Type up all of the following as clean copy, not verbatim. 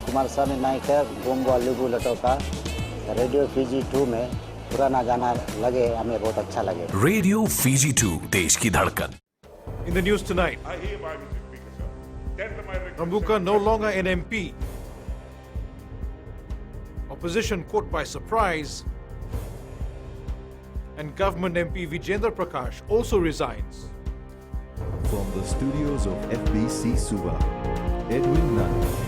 कुमार स्वामी नायक गोंगो लुगु लटोका radio Fiji 2 में पुराना गाना लगे हमें बहुत अच्छा लगे। रेडियो फीजी 2 देश की धड़कन। In the news tonight, Rabuka no longer an MP. Opposition caught by surprise. And government MP Vijendra Prakash also resigns. From the studios of FBC Suva, Edwin Nunn.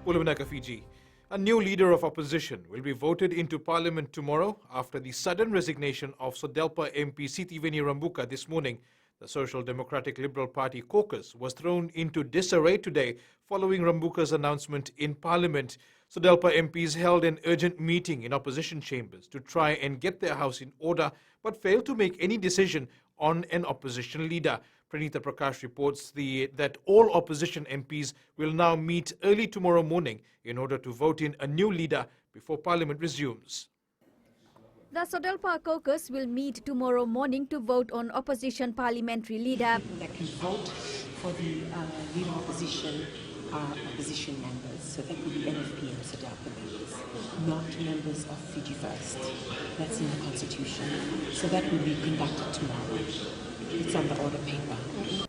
Parliamentary, Fiji. A new leader of opposition will be voted into Parliament tomorrow after the sudden resignation of Sodelpa MP Sitiveni Rabuka this morning. The Social Democratic Liberal Party caucus was thrown into disarray today following Rabuka's announcement in Parliament. Sodelpa MPs held an urgent meeting in opposition chambers to try and get their house in order, but failed to make any decision on an opposition leader. Pranita Prakash reports that all opposition MPs will now meet early tomorrow morning in order to vote in a new leader before Parliament resumes. The Sodelpa caucus will meet tomorrow morning to vote on opposition parliamentary leader. That can vote for the leader of opposition are opposition members. So that would be NFP and Sodelpa members, not members of Fiji First. That's in the constitution. So that will be conducted tomorrow. It's on the order paper.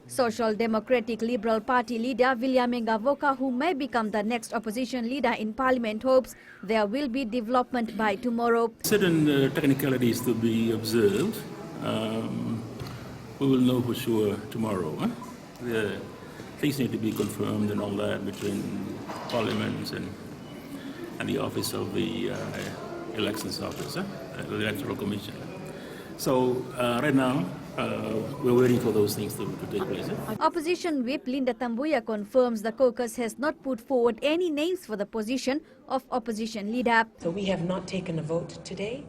Social Democratic Liberal Party leader William Ngavoka, who may become the next opposition leader in Parliament, hopes there will be development by tomorrow. Certain technicalities to be observed. We will know for sure tomorrow. The things need to be confirmed and all that between Parliament and the office of the elections officer, the Electoral Commission. So right now, we're waiting for those things to take place. Opposition whip Linda Tambuya confirms the caucus has not put forward any names for the position of opposition leader. So we have not taken a vote today.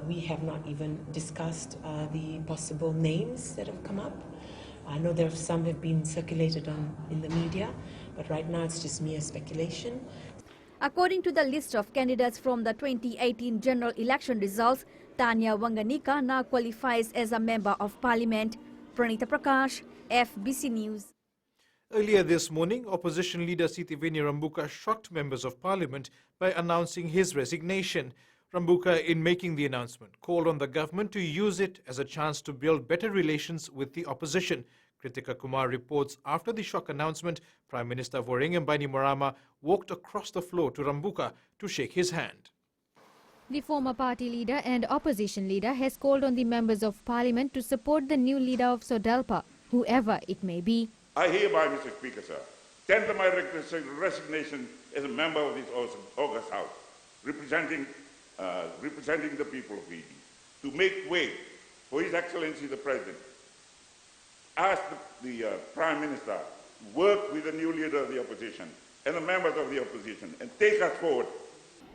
We have not even discussed the possible names that have come up. I know some have been circulated in the media, but right now it's just mere speculation. According to the list of candidates from the 2018 general election results, Tanya Wanganika now qualifies as a member of Parliament. Pranita Prakash, FBC News. Earlier this morning, opposition leader Sitiveni Rabuka shocked members of Parliament by announcing his resignation. Rabuka, in making the announcement, called on the government to use it as a chance to build better relations with the opposition. Kritika Kumar reports after the shock announcement, Prime Minister Vorengam Bainimarama walked across the floor to Rabuka to shake his hand. The former party leader and opposition leader has called on the members of Parliament to support the new leader of Sodelpa, whoever it may be. I hereby, Mr. Speaker, sir, tender my resignation as a member of this August House, representing the people of Fiji, to make way for His Excellency the President. Ask the Prime Minister to work with the new leader of the opposition and the members of the opposition and take us forward.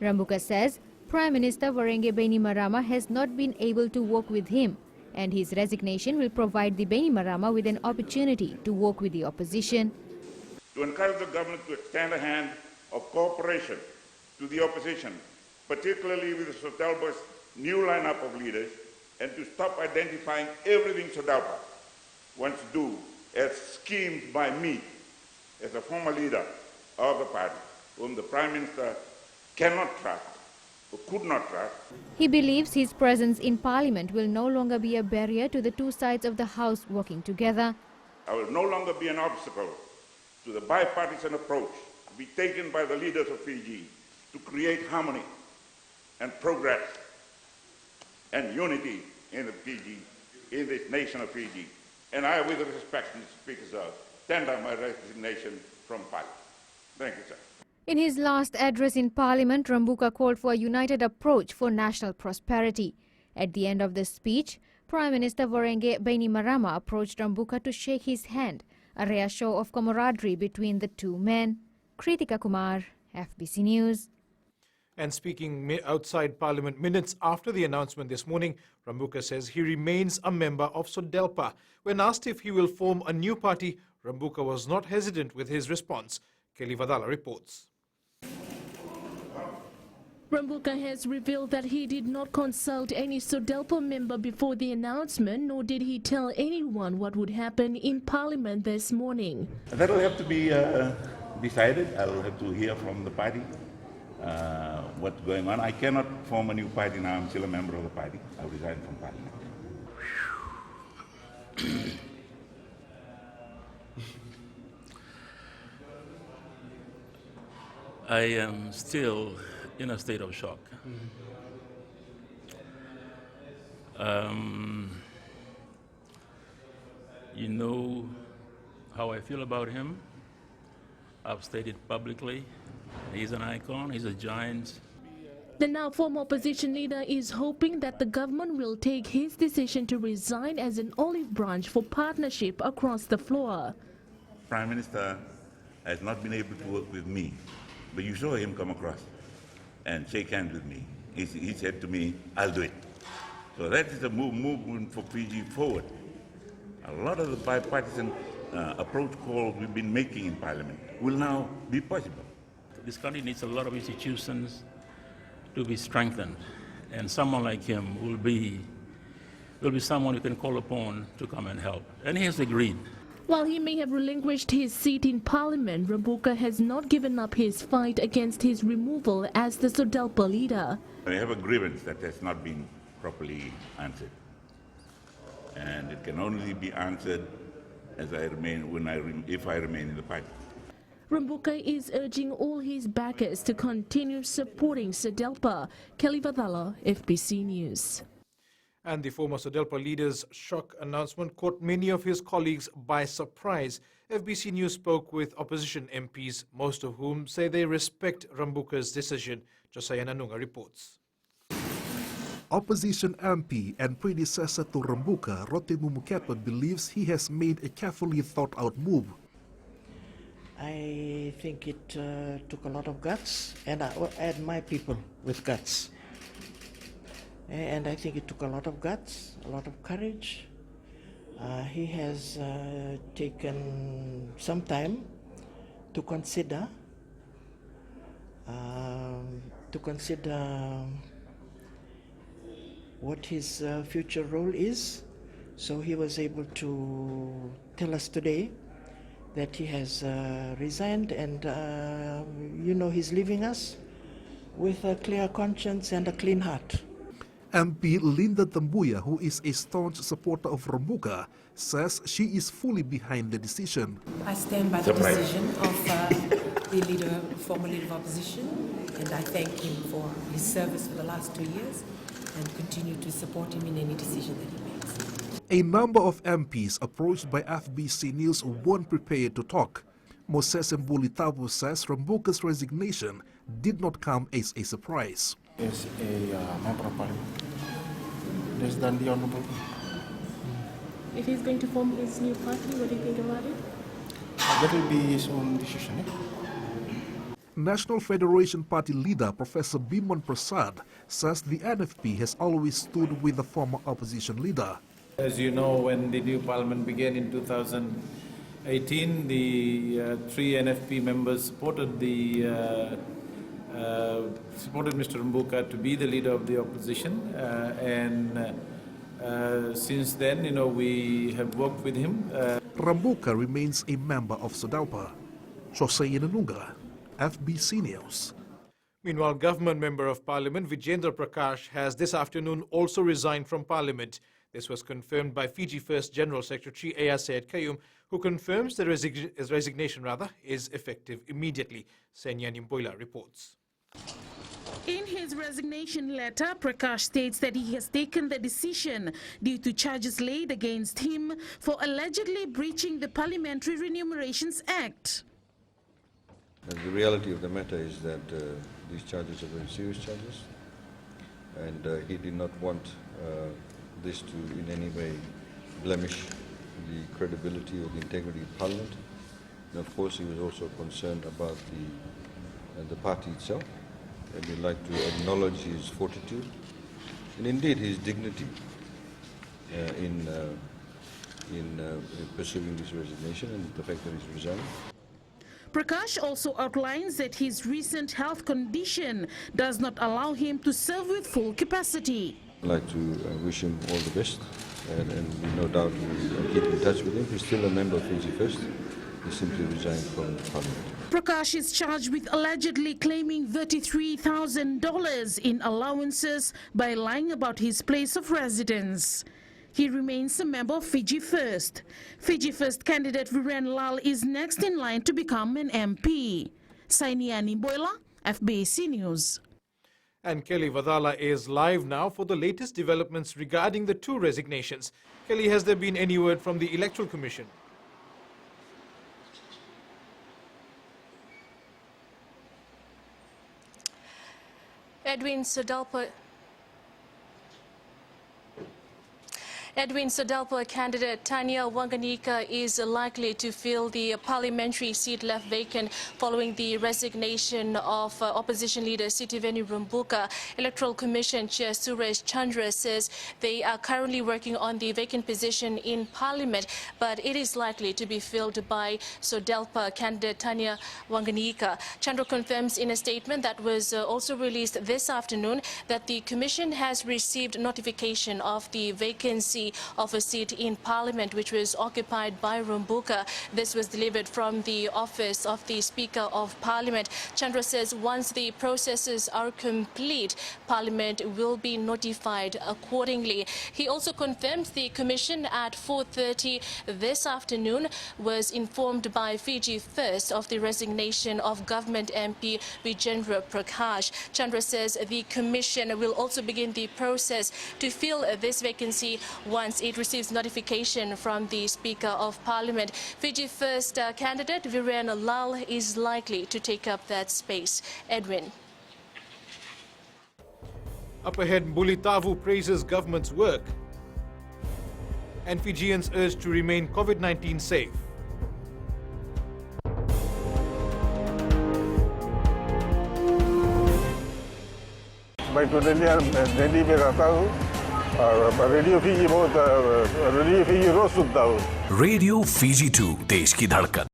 Rabuka says Prime Minister Vorengam Bainimarama has not been able to work with him, and his resignation will provide the Bainimarama with an opportunity to work with the opposition. To encourage the government to extend a hand of cooperation to the opposition, particularly with the Sodelpa's new lineup of leaders, and to stop identifying everything Sodelpa wants to do as schemes by me, as a former leader of the party, whom the Prime Minister cannot trust or could not trust. He believes his presence in Parliament will no longer be a barrier to the two sides of the House working together. I will no longer be an obstacle to the bipartisan approach to be taken by the leaders of Fiji to create harmony and progress and unity in Fiji, in this nation of Fiji. And I, with respect, Mr. Speaker, sir, tender my resignation from Parliament. Thank you, sir. In his last address in Parliament, Rabuka called for a united approach for national prosperity. At the end of the speech, Prime Minister Vorengam Bainimarama approached Rabuka to shake his hand, a rare show of camaraderie between the two men. Kritika Kumar, FBC News. And speaking outside Parliament minutes after the announcement this morning, Rabuka says he remains a member of Sodelpa. When asked if he will form a new party, Rabuka was not hesitant with his response. Kelly Vadala reports. Rabuka has revealed that he did not consult any Sodelpa member before the announcement, nor did he tell anyone what would happen in Parliament this morning. That will have to be decided. I'll have to hear from the party what's going on. I cannot form a new party now. I'm still a member of the party. I'll resign from Parliament. I am still in a state of shock. You know how I feel about him. I've stated publicly. He's an icon, he's a giant. The now former opposition leader is hoping that the government will take his decision to resign as an olive branch for partnership across the floor. Prime Minister has not been able to work with me, but you saw him come across and shake hands with me. He said to me, I'll do it. So that is a movement for Fiji forward. A lot of the bipartisan approach calls we've been making in Parliament will now be possible. This country needs a lot of institutions to be strengthened, and someone like him will be someone you can call upon to come and help. And he has agreed. While he may have relinquished his seat in Parliament, Rabuka has not given up his fight against his removal as the SODELPA leader. I have a grievance that has not been properly answered. And it can only be answered as I remain, if I remain in the party. Rabuka is urging all his backers to continue supporting SODELPA. Kelly Vadala, FBC News. And the former SODELPA leader's shock announcement caught many of his colleagues by surprise. FBC News spoke with opposition MPs, most of whom say they respect Rabuka's decision. Josiah Nanunga reports. Opposition MP and predecessor to Rabuka, Rotemu Mukepa, believes he has made a carefully thought-out move. I think it took a lot of guts, and I admire people with guts. And I think it took a lot of guts, a lot of courage. He has taken some time to consider what his future role is. So he was able to tell us today that he has resigned, and he's leaving us with a clear conscience and a clean heart. MP Linda Tambuya, who is a staunch supporter of Rabuka, says she is fully behind the decision. I stand by the decision of the former leader of opposition, and I thank him for his service for the last 2 years and continue to support him in any decision that he makes. A number of MPs approached by FBC News weren't prepared to talk. Moses Mbulitabu says Rabuka's resignation did not come as a surprise. As a member of Parliament, less than the Honourable. If he's going to form his new party, what do you think about it? That will be his own decision. National Federation Party leader Professor Bimon Prasad says the NFP has always stood with the former opposition leader. As you know, when the new parliament began in 2018, the 3 NFP members supported Mr. Rabuka to be the leader of the opposition, and since then, we have worked with him. Rabuka remains a member of SODELPA. Josiah Nanunga, FBC News. Meanwhile, government member of Parliament Vijendra Prakash has this afternoon also resigned from Parliament. This was confirmed by Fiji First General Secretary Aya Syed Kayum, who confirms the resignation is effective immediately. Senyan Imboila reports. In his resignation letter, Prakash states that he has taken the decision due to charges laid against him for allegedly breaching the Parliamentary Remunerations Act. And the reality of the matter is that these charges are very serious charges, and he did not want this to in any way blemish the credibility or the integrity of Parliament. And of course, he was also concerned about the party itself, and we'd like to acknowledge his fortitude and indeed his dignity in pursuing this resignation and the fact that he's resigned. Prakash also outlines that his recent health condition does not allow him to serve with full capacity. I'd like to wish him all the best, and no doubt we'll keep in touch with him. He's still a member of Fiji First. He simply resigned from Parliament. Prakash is charged with allegedly claiming $33,000 in allowances by lying about his place of residence. He remains a member of Fiji First. Fiji First candidate Viren Lal is next in line to become an MP. Sainiani Boila, FBC News. And Kelly Vadala is live now for the latest developments regarding the two resignations. Kelly, has there been any word from the Electoral Commission? Edwin Sodelpa candidate Tanya Wanganika is likely to fill the parliamentary seat left vacant following the resignation of opposition leader Sitiveni Rabuka. Electoral Commission Chair Suresh Chandra says they are currently working on the vacant position in Parliament, but it is likely to be filled by Sodelpa candidate Tanya Wanganika. Chandra confirms in a statement that was also released this afternoon that the Commission has received notification of the vacancy of a seat in Parliament which was occupied by Rabuka. This was delivered from the office of the Speaker of Parliament. Chandra says once the processes are complete, Parliament will be notified accordingly. He also confirmed the Commission at 4:30 this afternoon was informed by Fiji First of the resignation of Government MP Vijendra Prakash. Chandra says the Commission will also begin the process to fill this vacancy once it receives notification from the Speaker of Parliament. Fiji First candidate Viren Lal is likely to take up that space. Edwin. Up ahead, Bulitavu praises government's work. And Fijians urged to remain COVID-19 safe. Baik, jadi berkata radio Fiji बहुत radio Fiji रोज सुनता हूँ radio Fiji 2 देश की धड़कन.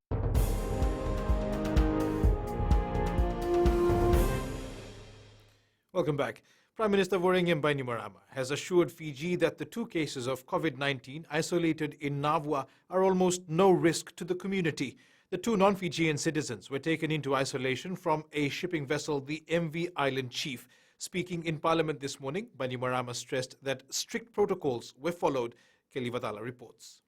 Welcome back. Prime Minister Vorengen Bainimarama has assured Fiji that the two cases of COVID-19 isolated in Navua are almost no risk to the community. The two non-Fijian citizens were taken into isolation from a shipping vessel, the MV Island Chief. Speaking in Parliament this morning, Bainimarama stressed that strict protocols were followed. Kelly Vadala reports.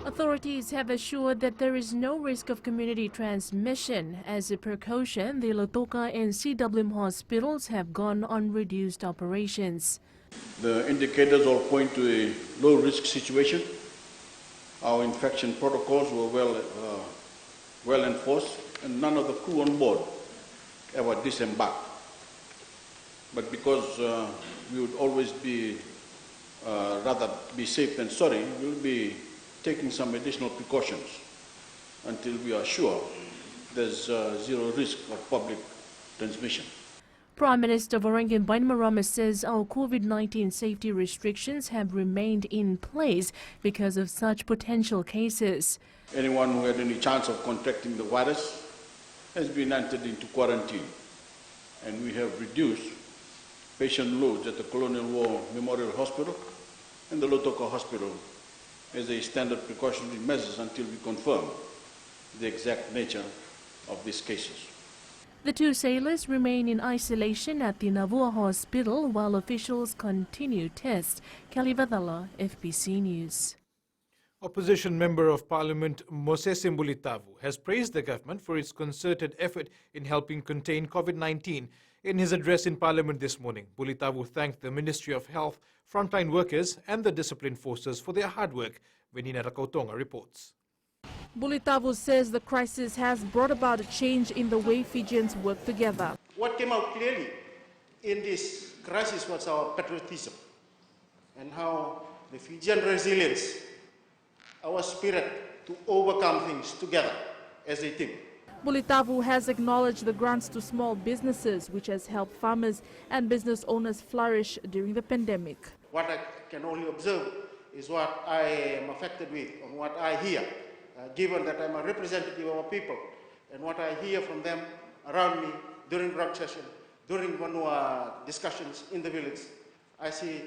Authorities have assured that there is no risk of community transmission. As a precaution, the Lotoka and CWM hospitals have gone on reduced operations. The indicators all point to a low-risk situation. Our infection protocols were well enforced, and none of the crew on board ever disembarked. But because we would always be rather be safe than sorry, we'll be taking some additional precautions until we are sure there's zero risk of public transmission. Prime Minister Vorengen Bainimarama says our COVID-19 safety restrictions have remained in place because of such potential cases. Anyone who had any chance of contracting the virus has been entered into quarantine, and we have reduced patient loads at the Colonial War Memorial Hospital and the Lotoka Hospital as a standard precautionary measures until we confirm the exact nature of these cases. The two sailors remain in isolation at the Navua Hospital while officials continue tests. Kelly Vadala, FBC News. Opposition Member of Parliament Moses Mbulitavu has praised the government for its concerted effort in helping contain COVID-19. In his address in Parliament this morning, Mbulitavu thanked the Ministry of Health, frontline workers and the discipline forces for their hard work. Venina Rakautonga reports. Mbulitavu says the crisis has brought about a change in the way Fijians work together. What came out clearly in this crisis was our patriotism and how the Fijian resilience, our spirit to overcome things together as a team. Mbulitavu has acknowledged the grants to small businesses, which has helped farmers and business owners flourish during the pandemic. What I can only observe is what I am affected with and what I hear, given that I'm a representative of our people, and what I hear from them around me during round session, during Vanua discussions in the village. I see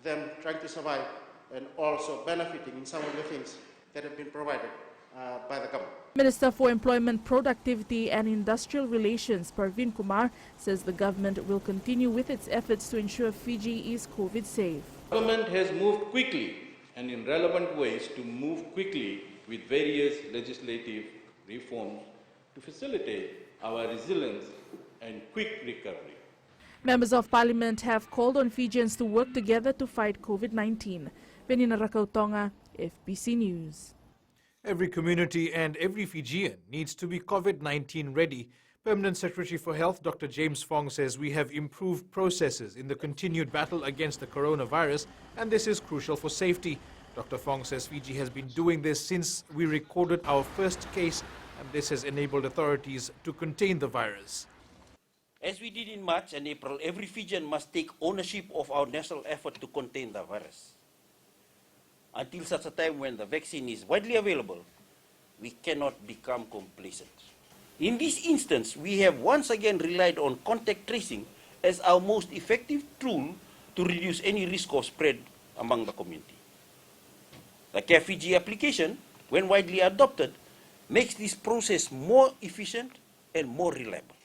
them trying to survive and also benefiting in some of the things that have been provided by the government. Minister for Employment, Productivity and Industrial Relations, Parveen Kumar, says the government will continue with its efforts to ensure Fiji is COVID safe. Government has moved quickly and in relevant ways to move quickly with various legislative reforms to facilitate our resilience and quick recovery. Members of Parliament have called on Fijians to work together to fight COVID-19. Benina Rakautonga, FBC News. Every community and every Fijian needs to be COVID-19 ready. Permanent Secretary for Health Dr. James Fong says we have improved processes in the continued battle against the coronavirus, and this is crucial for safety. Dr. Fong says Fiji has been doing this since we recorded our first case, and this has enabled authorities to contain the virus. As we did in March and April, every Fijian must take ownership of our national effort to contain the virus. Until such a time when the vaccine is widely available, we cannot become complacent. In this instance, we have once again relied on contact tracing as our most effective tool to reduce any risk of spread among the community. The Care Fiji application, when widely adopted, makes this process more efficient and more reliable.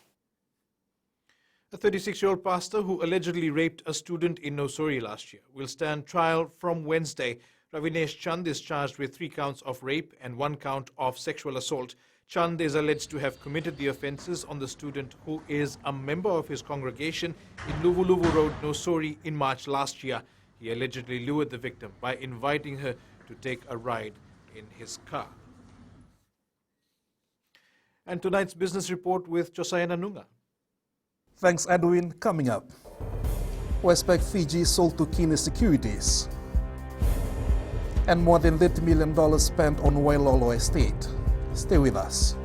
A 36-year-old pastor who allegedly raped a student in Nosori last year will stand trial from Wednesday. Ravinesh Chand is charged with 3 counts of rape and 1 count of sexual assault. Chand is alleged to have committed the offences on the student, who is a member of his congregation in Luvuluvu Road, Nosori, in March last year. He allegedly lured the victim by inviting her to take a ride in his car. And tonight's business report with Josiah Nanunga. Thanks, Edwin. Coming up, Westpac Fiji sold to Kina Securities, and more than $30 million spent on Wailolo Estate. Stay with us.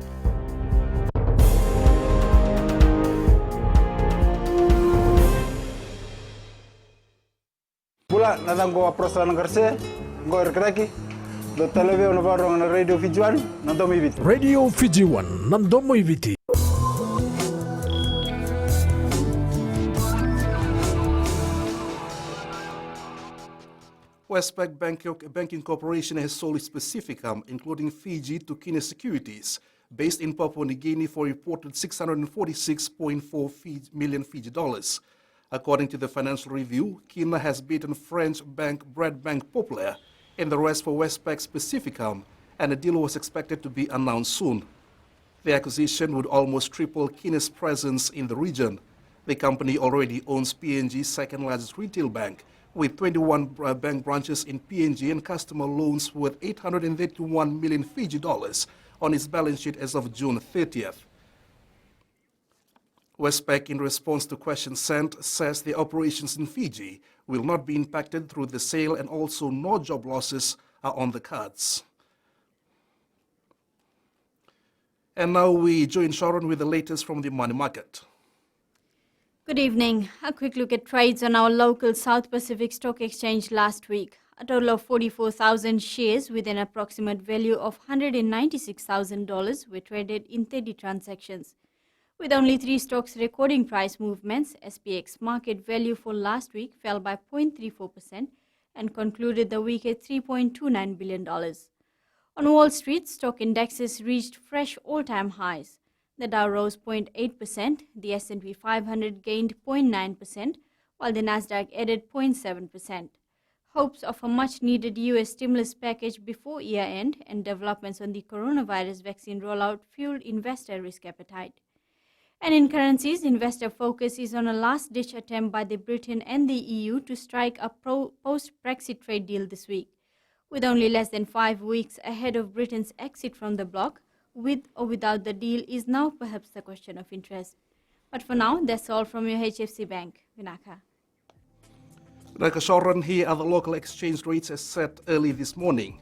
Pula nadang go approach lang karse, go erkraki. Do televizyon na barong na Radio Fiji 1 nandomo ibiti. Radio Fiji 1 nandomo ibiti. Westpac Banking Corporation has sold its Pacificum, including Fiji, to Kina Securities, based in Papua New Guinea, for reported $646.4 million Fiji dollars. According to the Financial Review, Kina has beaten French bank Bread Bank Populaire in the race for Westpac's Pacificum, and a deal was expected to be announced soon. The acquisition would almost triple Kina's presence in the region. The company already owns PNG's second-largest retail bank, with 21 bank branches in PNG and customer loans worth $831 million Fiji dollars on its balance sheet as of June 30th. Westpac, in response to questions sent, says the operations in Fiji will not be impacted through the sale, and also no job losses are on the cards. And now we join Sharon with the latest from the money market. Good evening. A quick look at trades on our local South Pacific Stock Exchange last week. A total of 44,000 shares with an approximate value of $196,000 were traded in 30 transactions. With only 3 stocks recording price movements, SPX market value for last week fell by 0.34% and concluded the week at $3.29 billion. On Wall Street, stock indexes reached fresh all-time highs. The Dow rose 0.8%, the S&P 500 gained 0.9%, while the Nasdaq added 0.7%. Hopes of a much-needed U.S. stimulus package before year-end and developments on the coronavirus vaccine rollout fueled investor risk appetite. And in currencies, investor focus is on a last-ditch attempt by Britain and the EU to strike a post-Brexit trade deal this week. With only less than 5 weeks ahead of Britain's exit from the bloc, with or without the deal is now perhaps the question of interest. But for now, that's all from your HFC Bank. Vinaka. Sharon, here are the local exchange rates as set early this morning.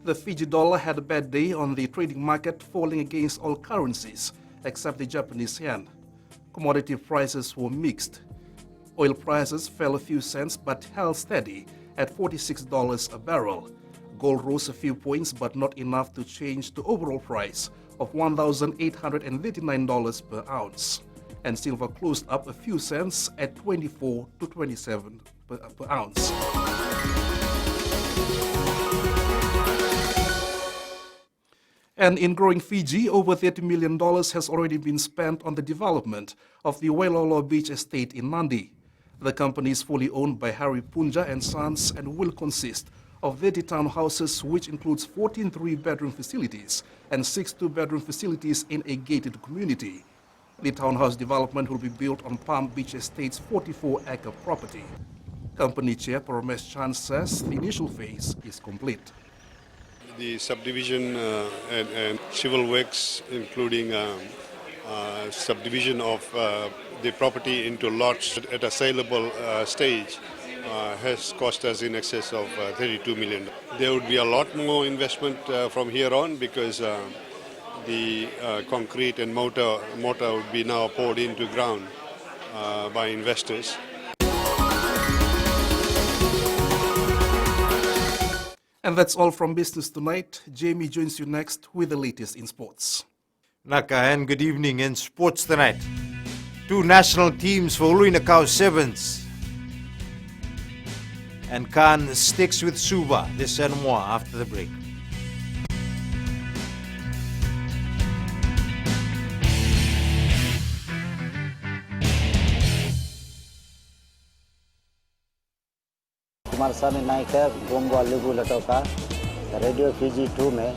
The Fiji dollar had a bad day on the trading market, falling against all currencies except the Japanese yen. Commodity prices were mixed. Oil prices fell a few cents but held steady at $46 a barrel. Gold rose a few points but not enough to change the overall price of $1,839 per ounce. And silver closed up a few cents at $24 to $27 per ounce. And in growing Fiji, over $30 million has already been spent on the development of the Wailolo Beach estate in Nadi. The company is fully owned by Harry Punja and Sons and will consist of 30 townhouses, which includes 14 three-bedroom facilities and 6 two-bedroom facilities in a gated community. The townhouse development will be built on Palm Beach Estate's 44-acre property. Company Chair Paramesh Chan says the initial phase is complete. The subdivision and civil works, including subdivision of the property into lots at a saleable stage, has cost us in excess of $32 million. There would be a lot more investment from here on because the concrete and mortar would be now poured into ground by investors. And that's all from Business Tonight. Jamie joins you next with the latest in sports. Naka, and good evening in Sports Tonight. 2 national teams for Uluinakau Sevens. And Khan sticks with Suva. This and more after the break. Kumaraswamy नायक है गोंगो लेबू लटो का radio Fiji 2 में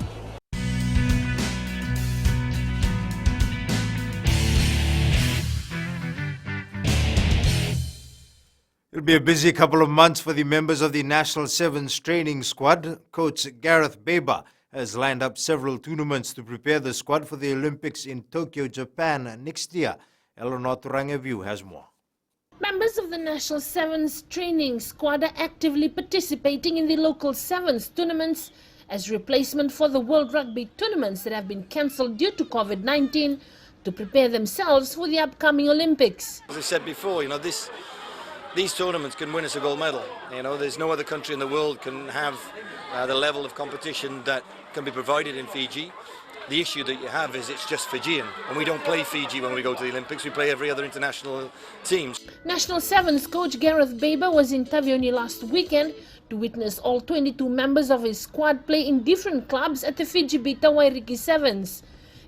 It'll be a busy couple of months for the members of the National Sevens training squad. Coach Gareth Baber has lined up several tournaments to prepare the squad for the Olympics in Tokyo, Japan next year. Eleanor Turangavu has more. Members of the National Sevens training squad are actively participating in the local Sevens tournaments as replacement for the World Rugby tournaments that have been cancelled due to COVID-19 to prepare themselves for the upcoming Olympics. As I said before, these tournaments can win us a gold medal. There's no other country in the world can have the level of competition that can be provided in Fiji. The issue that you have is it's just Fijian, and we don't play Fiji when we go to the Olympics. We play every other international team. National Sevens coach Gareth Baber was in Tavioni last weekend to witness all 22 members of his squad play in different clubs at the Fiji Bita Wairiki Sevens.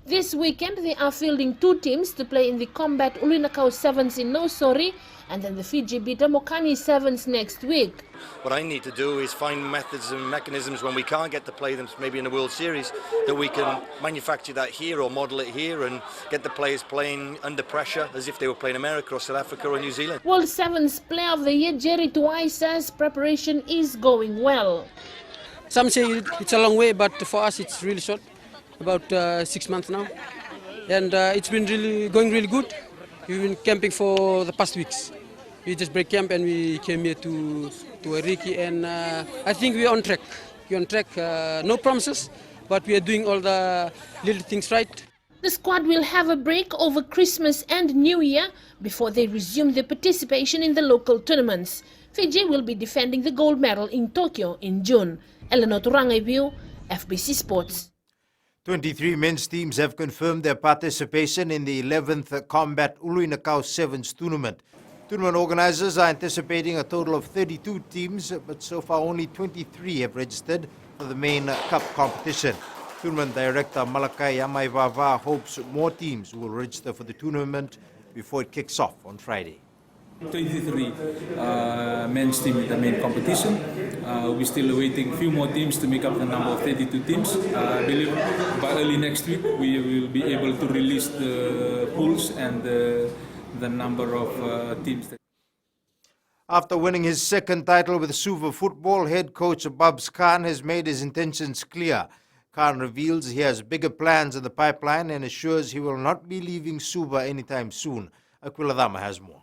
This weekend they are fielding 2 teams to play in the Combat Uluinakau Sevens in Nosori and then the Fiji Bita Mokani Sevens next week. What I need to do is find methods and mechanisms when we can't get to play them, maybe in the World Series, that we can manufacture that here or model it here and get the players playing under pressure as if they were playing America or South Africa or New Zealand. World Sevens Player of the Year Jerry Tuai says preparation is going well. Some say it's a long way, but for us it's really short, about 6 months now. And it's been going really good. We've been camping for the past weeks. We just break camp and we came here to Wairiki, and I think we're on track. We're on track, no promises, but we are doing all the little things right. The squad will have a break over Christmas and New Year before they resume their participation in the local tournaments. Fiji will be defending the gold medal in Tokyo in June. Eleanor Turangavu, FBC Sports. 23 men's teams have confirmed their participation in the 11th Combat Uluinakau Sevens tournament. Tournament organizers are anticipating a total of 32 teams, but so far only 23 have registered for the main cup competition. Tournament director Malakai Amaivava hopes more teams will register for the tournament before it kicks off on Friday. 23 men's team in the main competition. We're still awaiting a few more teams to make up the number of 32 teams. I believe by early next week we will be able to release the pools and the number of teams. After winning his second title with Suva football, head coach Babs Khan has made his intentions clear. Khan reveals he has bigger plans in the pipeline and assures he will not be leaving Suva anytime soon. Aquiladama has more.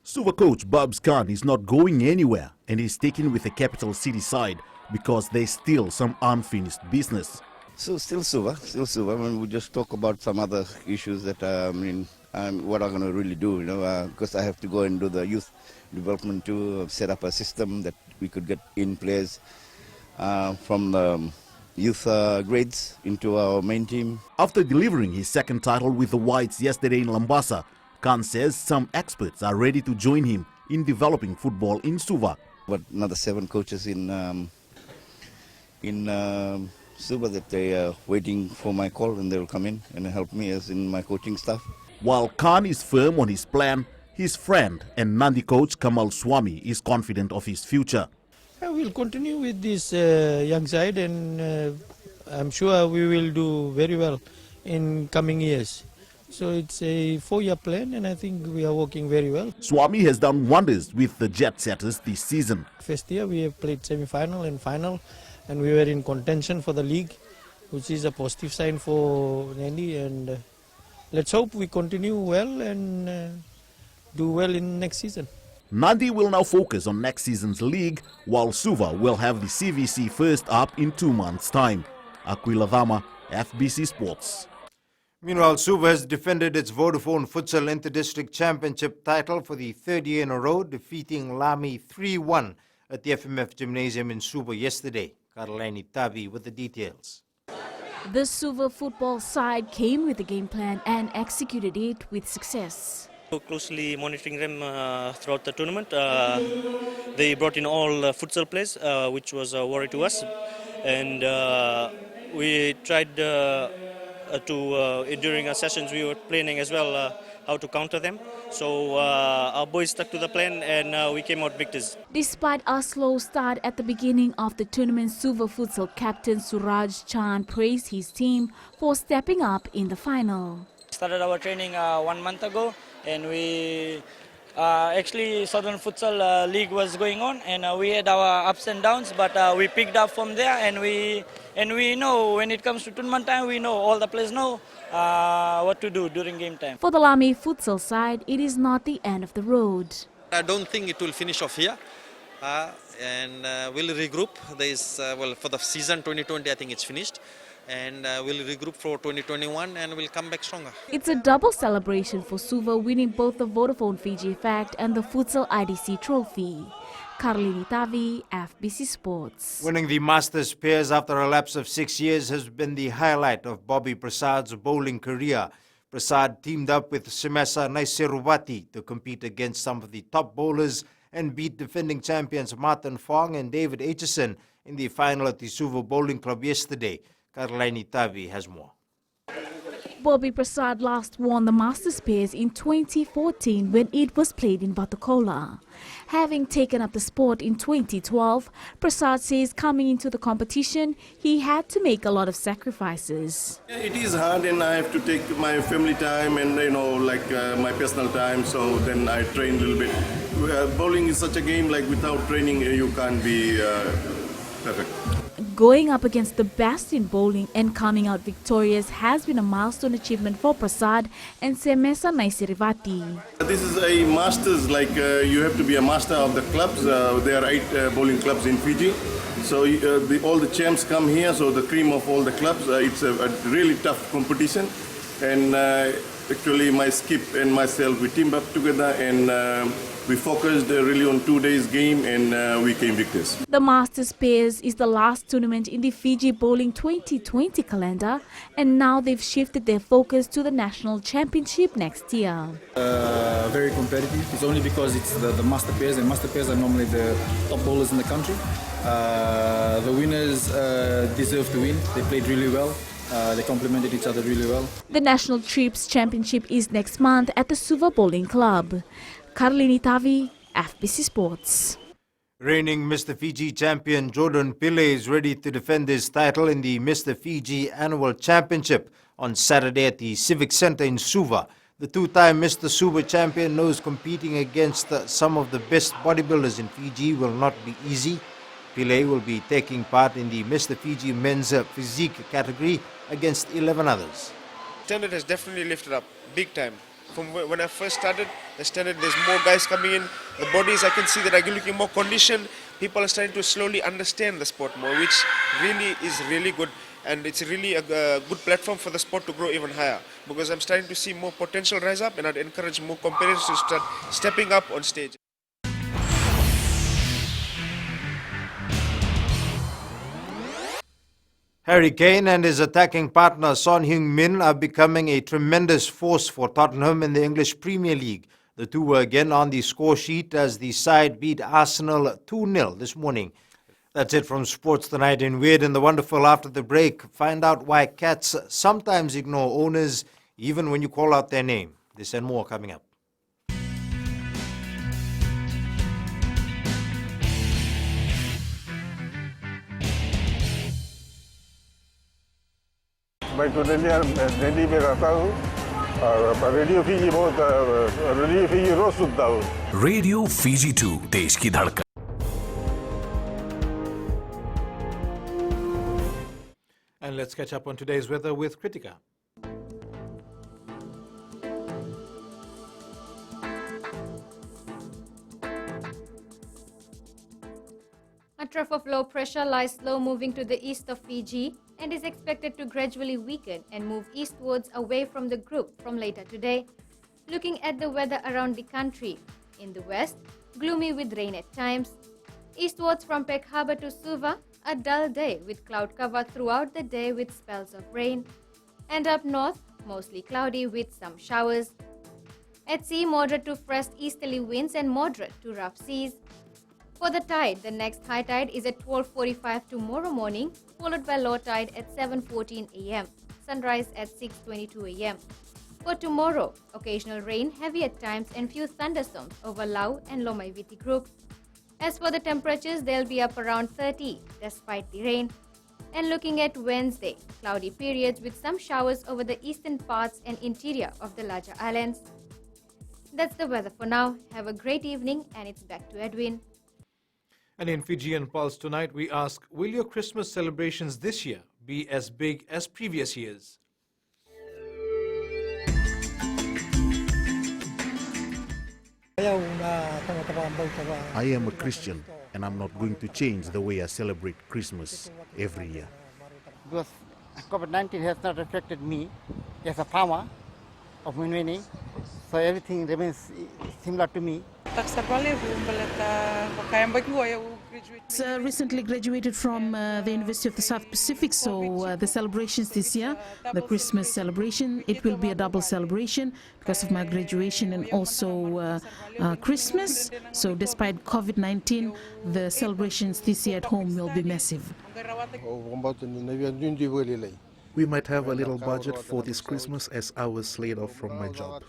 Suva coach Babs Khan is not going anywhere and is sticking with the capital city side because there's still some unfinished business. So still Suva. I mean, we just talk about some other issues that what I'm going to really do, because I have to go and do the youth development to set up a system that we could get in players from the youth grades into our main team. After delivering his second title with the Whites yesterday in Lambasa, Khan says some experts are ready to join him in developing football in Suva. But another 7 coaches in Suva that they are waiting for my call and they will come in and help me as in my coaching staff. While Khan is firm on his plan, his friend and Nandi coach Kamal Swami is confident of his future. We'll continue with this young side, and I'm sure we will do very well in coming years. So it's a 4-year plan, and I think we are working very well. Swami has done wonders with the Jet Setters this season. First year we have played semi-final and final, and we were in contention for the league, which is a positive sign for Nandi. And let's hope we continue well and do well in next season. Nandi will now focus on next season's league, while Suva will have the CVC first up in 2 months' time. Aquila Dhama, FBC Sports. Meanwhile, Suva has defended its Vodafone Futsal Inter-District Championship title for the 3rd year in a row, defeating Lami 3-1 at the FMF Gymnasium in Suva yesterday. Karlaini Tavi with the details. The Suva football side came with a game plan and executed it with success. Closely monitoring them throughout the tournament. They brought in all futsal players, which was a worry to us, and we tried during our sessions we were planning as well how to counter them. So our boys stuck to the plan, and we came out victors. Despite a slow start at the beginning of the tournament, Suva futsal captain Suraj Chand praised his team for stepping up in the final. Started our training 1 month ago, and we actually Southern Futsal League was going on, and we had our ups and downs, but we picked up from there, and we know when it comes to tournament time, we know all the players know what to do during game time. For the Lami futsal side, it is not the end of the road. I don't think it will finish off here, and we'll regroup. There is well, for the season 2020, I think it's finished. And we'll regroup for 2021 and we'll come back stronger. It's a double celebration for Suva, winning both the Vodafone Fiji Fact and the Futsal IDC Trophy. Karlini Tavi, FBC Sports. Winning the Masters pairs after a lapse of 6 years has been the highlight of Bobby Prasad's bowling career. Prasad teamed up with Semesa Naisiruvati to compete against some of the top bowlers and beat defending champions Martin Fong and David Aitchison in the final at the Suva Bowling Club yesterday. Karlaini Tavi has more. Bobby Prasad last won the Masters pairs in 2014 when it was played in Batakola. Having taken up the sport in 2012, Prasad says coming into the competition, he had to make a lot of sacrifices. It is hard, and I have to take my family time and my personal time, so then I train a little bit. Bowling is such a game, like without training you can't be perfect. Going up against the best in bowling and coming out victorious has been a milestone achievement for Prasad and Semesa Naisirivati. This is a masters, you have to be a master of the clubs. There are 8 bowling clubs in Fiji. So all the champs come here, so the cream of all the clubs. It's a really tough competition. And actually my skip and myself, we teamed up together and we focused really on 2 days game and we came victors. The Masters pairs is the last tournament in the Fiji Bowling 2020 calendar, and now they've shifted their focus to the National Championship next year. Very competitive. It's only because it's the Master pairs, and Master pairs are normally the top bowlers in the country. The winners deserve to win. They played really well. They complemented each other really well. The National Trips Championship is next month at the Suva Bowling Club. Karlini Tavi, FBC Sports. Reigning Mr. Fiji champion Jordan Pillay is ready to defend his title in the Mr. Fiji Annual Championship on Saturday at the Civic Centre in Suva. The two-time Mr. Suva champion knows competing against some of the best bodybuilders in Fiji will not be easy. Pillay will be taking part in the Mr. Fiji men's physique category against 11 others. Standard has definitely lifted up, big time. From when I first started, the standard, there's more guys coming in. The bodies, I can see that are looking more conditioned. People are starting to slowly understand the sport more, which really is really good. And it's really a good platform for the sport to grow even higher. Because I'm starting to see more potential rise up, and I'd encourage more competitors to start stepping up on stage. Harry Kane and his attacking partner Son Heung-min are becoming a tremendous force for Tottenham in the English Premier League. The two were again on the score sheet as the side beat Arsenal 2-0 this morning. That's it from Sports Tonight in Weird and the Wonderful. After the break, find out why cats sometimes ignore owners even when you call out their name. This and more coming up. मैं तो दिल्ली में रहता हूँ और radio Fiji रोज सुनता हूँ. Radio Fiji 2 देश की धड़कन. And let's catch up on today's weather with Kritika. A trough of low pressure lies slow moving to the east of Fiji and is expected to gradually weaken and move eastwards away from the group from later today. Looking at the weather around the country, in the west, gloomy with rain at times. Eastwards from Peck Harbour to Suva, a dull day with cloud cover throughout the day with spells of rain. And up north, mostly cloudy with some showers. At sea, moderate to fresh easterly winds and moderate to rough seas. For the tide, the next high tide is at 12:45 tomorrow morning, followed by low tide at 7:14 a.m., sunrise at 6:22 a.m. For tomorrow, occasional rain, heavy at times, and few thunderstorms over Lau and Lomaiviti group. As for the temperatures, they'll be up around 30 despite the rain. And looking at Wednesday, cloudy periods with some showers over the eastern parts and interior of the larger islands. That's the weather for now. Have a great evening, and it's back to Edwin. And in Fijian Pulse tonight, we ask, will your Christmas celebrations this year be as big as previous years? I am a Christian and I'm not going to change the way I celebrate Christmas every year. Because COVID-19 has not affected me as a farmer of Munweni, so everything remains similar to me. Recently graduated from the University of the South Pacific, so the celebrations this year, the Christmas celebration, it will be a double celebration because of my graduation and also Christmas. So despite COVID-19, the celebrations this year at home will be massive. We might have a little budget for this Christmas as I was laid off from my job.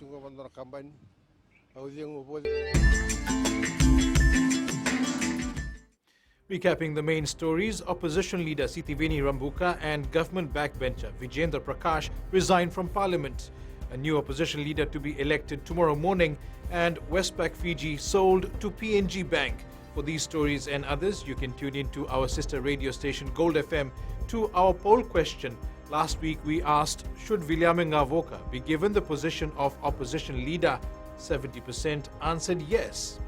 Recapping the main stories, opposition leader Sitiveni Rabuka and government backbencher Vijendra Prakash resigned from parliament. A new opposition leader to be elected tomorrow morning, and Westpac Fiji sold to PNG Bank. For these stories and others, you can tune in to our sister radio station Gold FM. To our poll question, last week we asked, should Viliame Ngavoka be given the position of opposition leader? 70% answered yes.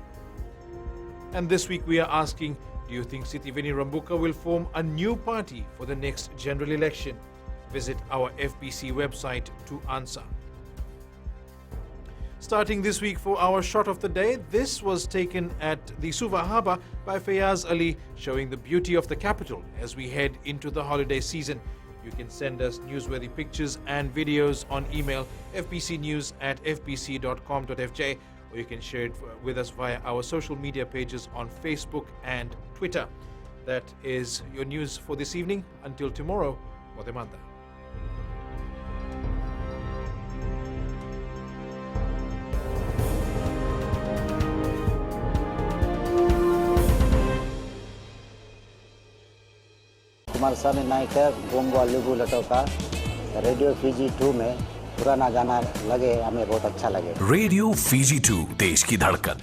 And this week we are asking, do you think Sitiveni Rabuka will form a new party for the next general election? Visit our FBC website to answer. Starting this week for our shot of the day, this was taken at the Suva Harbour by Fayaz Ali, showing the beauty of the capital as we head into the holiday season. You can send us newsworthy pictures and videos on email fbcnews@fbc.com.fj, or you can share it with us via our social media pages on Facebook and Twitter. That is your news for this evening. Until tomorrow, Modemanda. Kumar साहब नायक है गोंगवा लेबू लटोका radio Fiji 2 में पुराना गाना लगे हमें बहुत अच्छा लगे. रेडियो फीजी 2 देश की धड़कन.